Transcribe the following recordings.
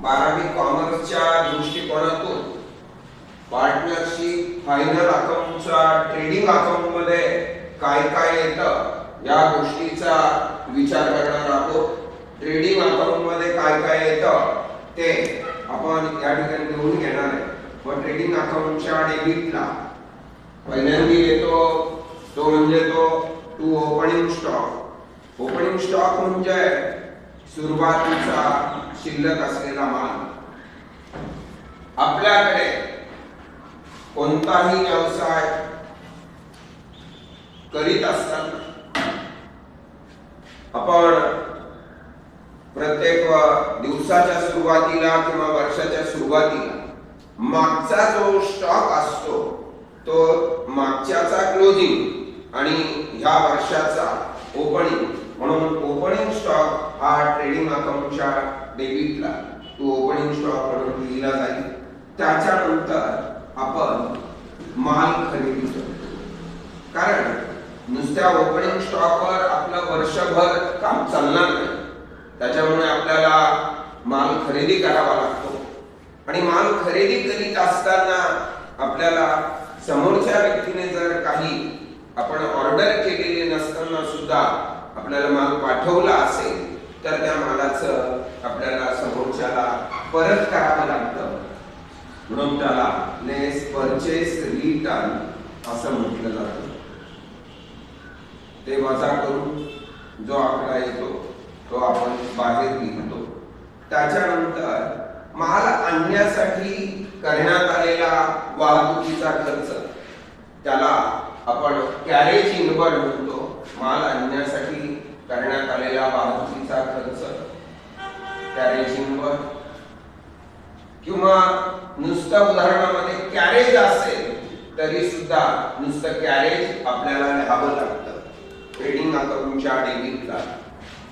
12वी कॉमर्सच्या दृष्टिकोनातून पार्टनरशिप, फायनल अकाउंटचा ट्रेडिंग अकाउंट मध्ये काय काय येतं या गोष्टीचा विचार करणार आहोत। ट्रेडिंग अकाउंट मध्ये काय काय येतं ते आपण या ठिकाणी लिहून घेणार आहे। व ट्रेडिंग अकाउंटच्या डेबिटला पहिल्यांदा येतो तो म्हणजे to opening stock. Opening stock म्हणजे सुरुवातीचा शिल्लक असलेला माल। आपल्याकडे कोणताही व्यवसाय करीत असताना आपण प्रत्येक दिवसाच्या सुरुवातीला किंवा वर्षाच्या सुरुवातीला मागचा जो स्टॉक असतो तो मागच्याचा क्लोजिंग आणि ह्या वर्षाचा ओपनिंग म्हणून ओपनिंग स्टॉक हा ट्रेडिंग अकाउंटच्या डेबिटला तो ओपनिंग स्टॉक म्हणून लिहिला जाईल। त्याच्यानंतर आपण माल खरेदी करतो, कारण नुसत्या ओपनिंग स्टॉकवर आपलं वर्षभर काम चालणार नाही। त्याच्यामुळे आपल्याला माल खरेदी करावा लागतो आणि माल खरेदी करीत असताना आपल्याला समोरच्या व्यक्तीने जर काही आपण ऑर्डर केलेले नसताना सुद्धा आपल्याला माल पाठवला असेल तर त्या मालाचं आपल्याला समोरच्याला परत करावं लागतं, म्हणून त्याला लेस परचेस रिटर्न असं म्हटलं जातं। ते वजा करून जो आकडा येतो तो आपण बाहेर लिहितो। त्याच्यानंतर माल आणण्यासाठी करण्यात आलेला वाहतुकीचा खर्च त्याला आपण कॅरेज इनवर्ड म्हणतो। माल आणण्यासाठी करण्यात आलेला वाहतुकीचा खर्च कॅरेज इनवर्ड, किंवा नुसतं उदाहरणामध्ये कॅरेज असेल तरी सुद्धा नुसतं कॅरेज आपल्याला लिहावं लागतं। ट्रेडिंग अकाउंटच्या डेबिटला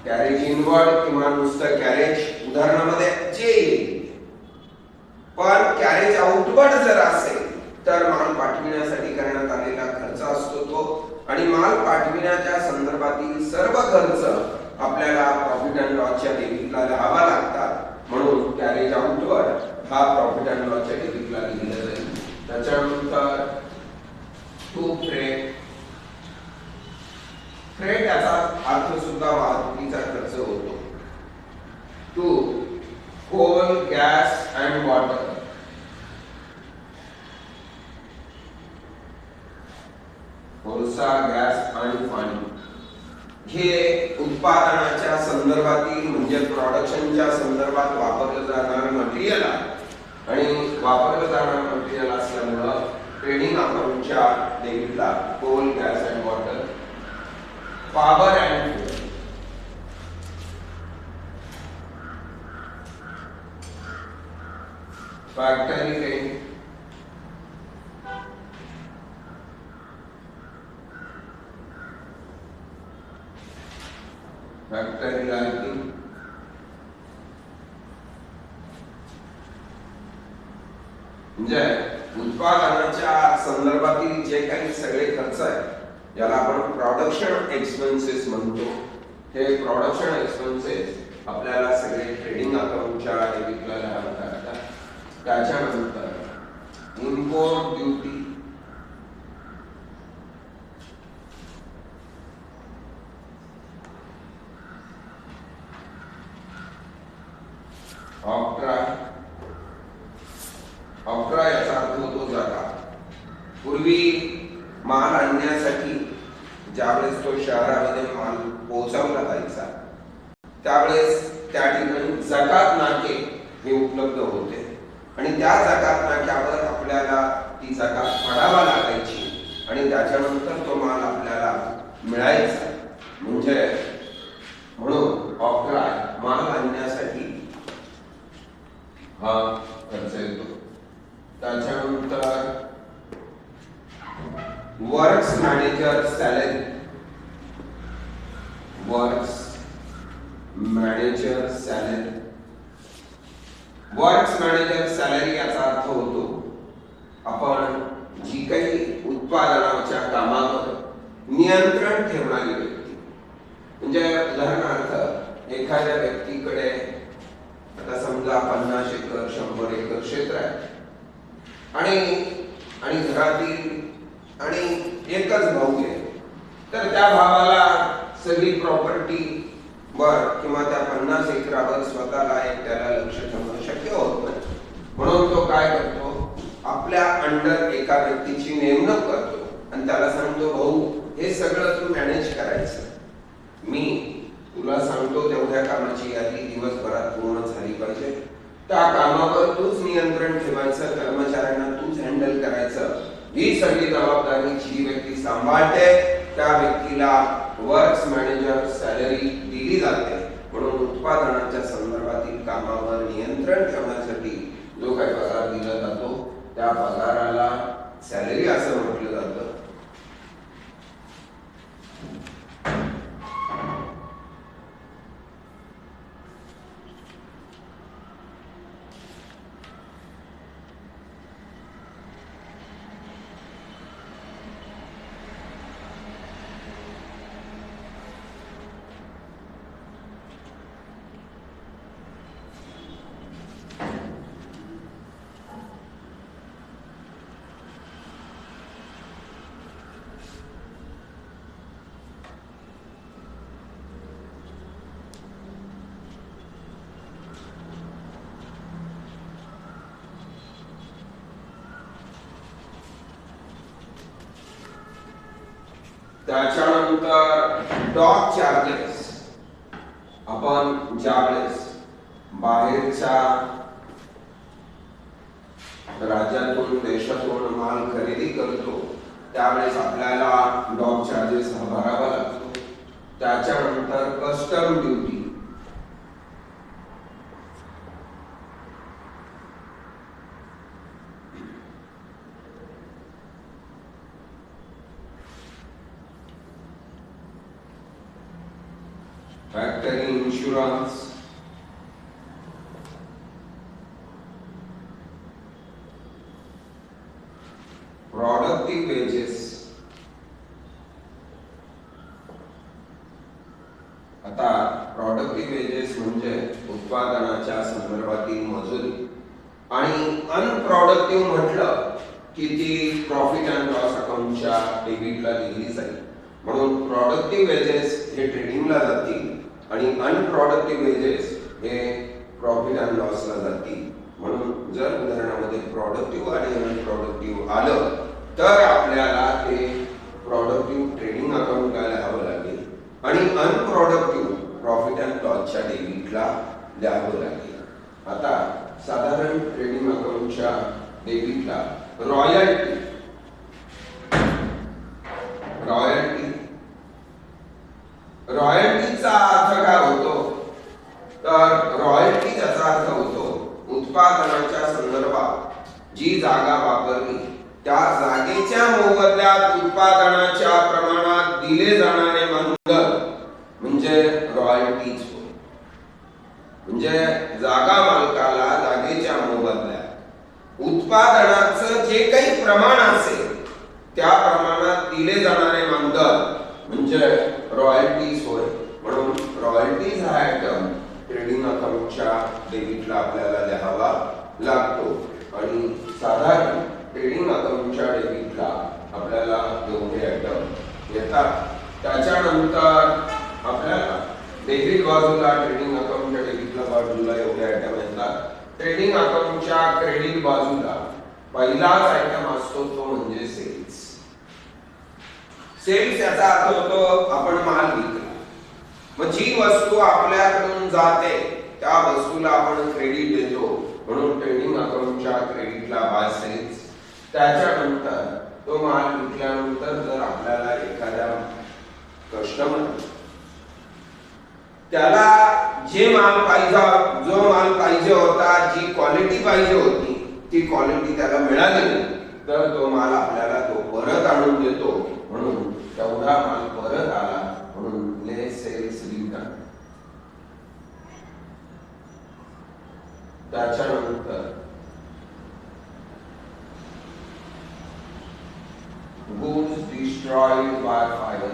कॅरेज इनवर्ड किंवा नुसतं कॅरेज उदाहरणामध्ये जे येईल, पण कॅरेज आउटवर्ड जर असेल तर माल पाठविण्यासाठी करण्यात आलेला खर्च असतो तो, आणि माल पाठविण्याच्या संदर्भातील सर्व खर्च आपल्याला प्रॉफिट अँड लॉसच्या डेबिटला लिहावा लागतात। म्हणून कॅरेज आउटवर्ड हा प्रॉफिट अँड लॉसच्या डेबिटला लिहिला जाईल। त्याच्यानंतर टू फ्रेट, फ्रेट याचा अर्थ सुद्धा वाहतुकीचा खर्च होतो। To coal, gas and water, कोळसा, गॅस आणि पाणी हे उत्पादनाच्या संदर्भातील म्हणजे प्रोडक्शनच्या संदर्भात वापरलं जाणारं मटेरियल आहे, आणि वापरलं जाणारं मटेरियल असल्यामुळं ट्रेडिंग अकाउंटच्या डेबिटला coal, gas and water, power and fuel, factory rent, factory lighting, म्हणजे उत्पादनाच्या संदर्भातील जे काही सगळे खर्च आहेत याला आपण प्रोडक्शन एक्सपेन्सेस म्हणतो। हे प्रोडक्शन एक्सपेन्सेस आपल्याला सगळे ट्रेडिंग अकाउंटच्या डेबिटला लिहावे लागतात। त्याच्यानंतर इम्पोर्ट ड्युटी, ऑक्ट्रा, ऑक्ट्रा याचा अर्थ होतो जकात। पूर्वी माल आणण्यासाठी ज्यावेळेस तो शहरामध्ये माल पोहोचवला जायचा त्यावेळेस त्या ठिकाणी जकात नाके हे उपलब्ध होते, आणि त्या जकात नाक्यावर आपल्याला ती जकात भरावा लागायची आणि त्याच्यानंतर तो माल आपल्याला मिळायचा। म्हणजे म्हणून ऑक्ट्रा माल आणण्यासाठी हा खर्च येतो। त्याच्यानंतर works manager salary, works manager salary, works manager salary याचा अर्थ होतो आपण जी काही उत्पादनाच्या कामावर नियंत्रण ठेवणारी व्यक्ती। म्हणजे उदाहरणार्थ एखाद्या व्यक्तीकडे आता समजा समजा 50 एकर 100 एकर क्षेत्र आहे आणि घरातील आणि एकच भाऊ आहे, तर त्या भावाला सगळी प्रॉपर्टी वर किंवा त्या 50 एकरावर स्वतःला एकट्याला लक्ष ठेवणं शक्य होत नाही. म्हणून तो काय करतो, आपल्या अंडर एका व्यक्तीची नेमणूक करतो आणि त्याला सांगतो, भाऊ हे सगळं तू मॅनेज करायचं, मी तुला सांगतो तेवढ्या कामाची यादी दिवसभरात पूर्ण झाली पाहिजे, त्या कामावर तूच नियंत्रण ठेवायचं, कर्मचाऱ्यांना तूच हँडल करायचं, ही सगळी जबाबदारी जी व्यक्ती सांभाळते त्या व्यक्तीला वर्क्स मॅनेजर सॅलरी दिली जाते. म्हणून उत्पादनाच्या संदर्भातील कामावर नियंत्रण ठेवण्यासाठी जो काही पगार दिला जातो त्या पगाराला सॅलरी असं म्हटलं जातं. त्याच्यानंतर डॉक चार्जेस. आपण ज्यावेळेस बाहेरच्या राज्यातून देशातून माल खरेदी करतो त्यावेळेस आपल्याला डॉक चार्जेस भरावा लागतो. त्याच्यानंतर custom duty. Factory insurance, productive wedges. आता प्रोडक्टिव्ह वेजेस म्हणजे उत्पादनाच्या संदर्भातील मजुरी आणि अनप्रोडक्टिव्ह म्हटलं की ती प्रॉफिट अँड लॉस अकाउंटच्या डेबिटला दिली जाईल. म्हणून प्रोडक्टिव्ह वेजेस हे ट्रेडिंगला जातील आणि अनप्रोडक्टिव्ह वेजेस हे प्रॉफिट अँड लॉसला जातील. म्हणून जर उदाहरणामध्ये प्रोडक्टिव्ह आणि अनप्रोडक्टिव्ह आलं तर आपल्याला ते प्रोडक्टिव्ह ट्रेडिंग अकाउंटला लिहावं लागेल आणि अनप्रोडक्टिव्ह प्रॉफिट अँड लॉसच्या डेबिटला लिहावं लागेल. आता साधारण ट्रेडिंग अकाउंटच्या डेबिटला रॉयल्टी रॉयल्टीचा अर्थ काय होतो, तर रॉयल्टी याचा अर्थ होतो उत्पादनाच्या संदर्भात जी जागा वापरली त्या जागेच्या मोबदल्यात उत्पादनाच्या प्रमाणात दिले जाणारे मानधन म्हणजे रॉयल्टीज होय. म्हणजे जागा मालकाला जागेच्या मोबदल्यात उत्पादनाचं जे काही प्रमाण असेल त्या प्रमाणात दिले जाणारे मानधन म्हणजे रॉयल्टीज होय. म्हणून रॉयल्टीज हा आयटम ट्रेडिंग अकाउंटच्या डेबिटला आपल्याला लिहावा लागतो आणि साधारण ट्रेडिंग अकाउंटच्या डेबिटला आपल्याला एवढे आयटम येतात. त्याच्यानंतर आपल्याला डेबिट बाजूला ट्रेडिंग अकाउंटच्या डेबिटला बाजूला एवढे आयटम येतात. ट्रेडिंग अकाउंटच्या क्रेडिट बाजूला पहिलाच आयटम असतो तो म्हणजे सेल्स. सेल्स याचा अर्थ होतो आपण माल विकला. मग जी वस्तू आपल्याकडून जाते त्या वस्तूला आपण क्रेडिट देतो म्हणून ट्रेडिंग अकाउंटच्या क्रेडिटला बाय सेल्स. त्याच्यानंतर तो माल विकल्यानंतर जर आपल्याला एखाद्या कस्टमर त्याला जो माल पाहिजे होता, जी क्वालिटी पाहिजे होती ती क्वालिटी त्याला मिळाली तर तो माल आपल्याला तो परत आणून देतो. म्हणून तेवढा माल परत आला म्हणून लेस सेल्स रिटर्न. त्याच्यानंतर goods destroyed by fire.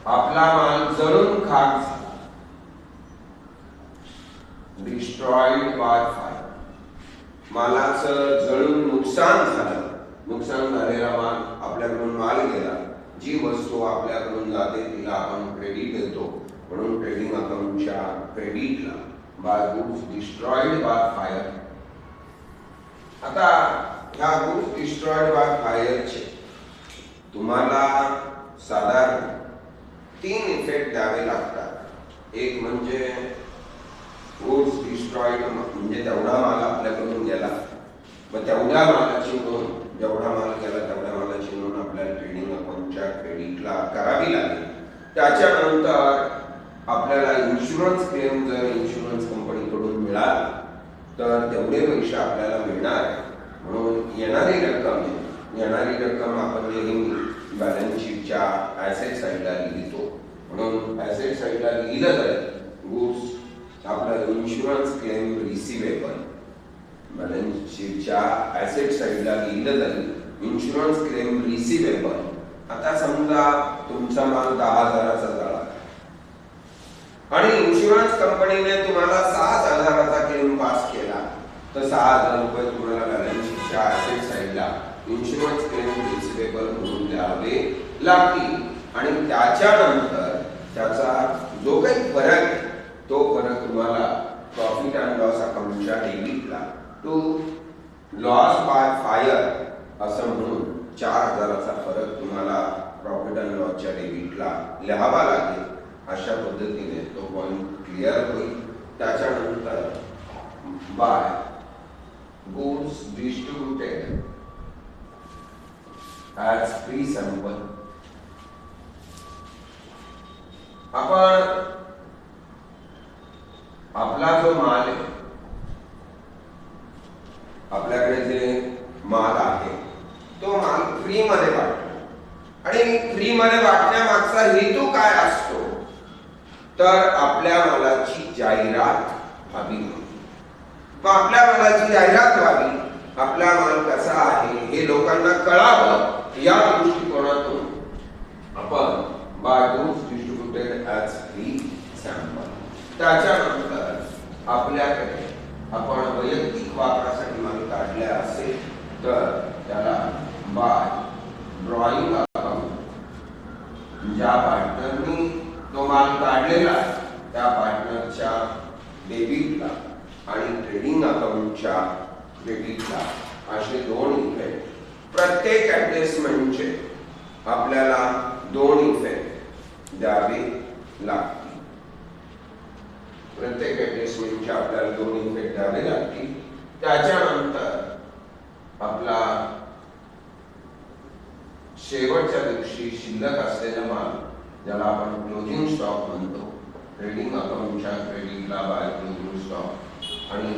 आपला माल जळून खाक झाला. Destroyed by fire. मालाचं जळून नुकसान झालं. नुकसान झालेला माल आपल्याकडून माल गेला. जी वस्तू आपल्याकडून जाते तिला आपण क्रेडिट देतो, म्हणून ट्रेडिंग अकाउंटच्या क्रेडिटला by goods destroyed by fire. आता ह्या गुड्स डिस्ट्रॉइड बाय फायरचे तुम्हाला साधारण 3 इफेक्ट द्यावे लागतात. एक म्हणजे गुड्स डिस्ट्रॉइड म्हणजे तेवढा माल आपल्याकडून गेला, मग तेवढ्या मालाची नोंद, जेवढा माल गेला तेवढ्या मालाची नोंद आपल्याला ट्रेडिंग अकाउंटच्या क्रेडिटला करावी लागेल. त्याच्यानंतर आपल्याला इन्शुरन्स क्लेम जर इन्शुरन्स कंपनीकडून मिळाला तर तेवढे पैसे आपल्याला मिळणार, म्हणून येणारी रक्कम आपण नेहमी बॅलन्स शीटच्या ॲसेट साईडला लिहितो. म्हणून ॲसेट साईडला लिहिलं जाईल गुड्स आपलं इन्शुरन्स क्लेम रिसिवेबल. बॅलन्स शीटच्या ॲसेट साईडला लिहिलं जाईल इन्शुरन्स क्लेम रिसिवेबल. आता समजा तुमचा माल 10,000चा झाला आणि इन्शुरन्स कंपनीने तुम्हाला 6,000चा क्लेम पास केला, तर 6,000 रुपये तुम्हाला बॅलन्स शीटच्या ॲसेट साईडला इन्शुरन्स क्लेम रिसिवेबल म्हणून द्यावे लागतील. आणि त्याच्यानंतर त्याचा जो काही फरक आहे तो फरक तुम्हाला प्रॉफिट अँड लॉस अकाउंटच्या डेबिटला टू लॉस बाय फायर असं म्हणून 4,000चा फरक तुम्हाला प्रॉफिट अँड लॉसच्या डेबिटला लिहावा लागेल. अशा पद्धतीने तो पॉइंट क्लिअर होईल. त्याच्यानंतर by goods distributed as free sample. आपण आपला जो माल आहे, आपल्याकडे जे माल आहे तो माल फ्री मध्ये वाटतो. आणि फ्री मध्ये वाटण्यामागचा हेतू काय असतो, तर आपल्या मालाची जाहिरात व्हावी. मग आपल्या मालाची जाहिरात व्हावी, आपला माल कसा आहे हे लोकांना कळावं, या दृष्टिकोनातून आपण by goods distributed as free sample. त्याच्यानंतर आपल्याकडे आपण वैयक्तिक वापरासाठी माल काढले असेल तर त्याला बाय ड्रॉइंग अकाउंट. ज्या पार्टनरनी तो माल काढलेला त्या पार्टनरच्या डेबिटला आणि ट्रेडिंग अकाउंटच्या क्रेडिटला असे 2 इफेक्ट प्रत्येक ॲडजस्टमेंटचे आपल्याला 2 इफेक्ट द्यावे लागतील. प्रत्येक ॲडजस्टमेंटचे आपल्याला 2 इफेक्ट द्यावे लागतील. त्याच्यानंतर आपला शेवटच्या दिवशी शिल्लक असलेला माल, ज्याला आपण क्लोजिंग स्टॉक म्हणतो, ट्रेडिंग अकाउंटच्या क्रेडिटला बाय क्लोजिंग स्टॉक आणि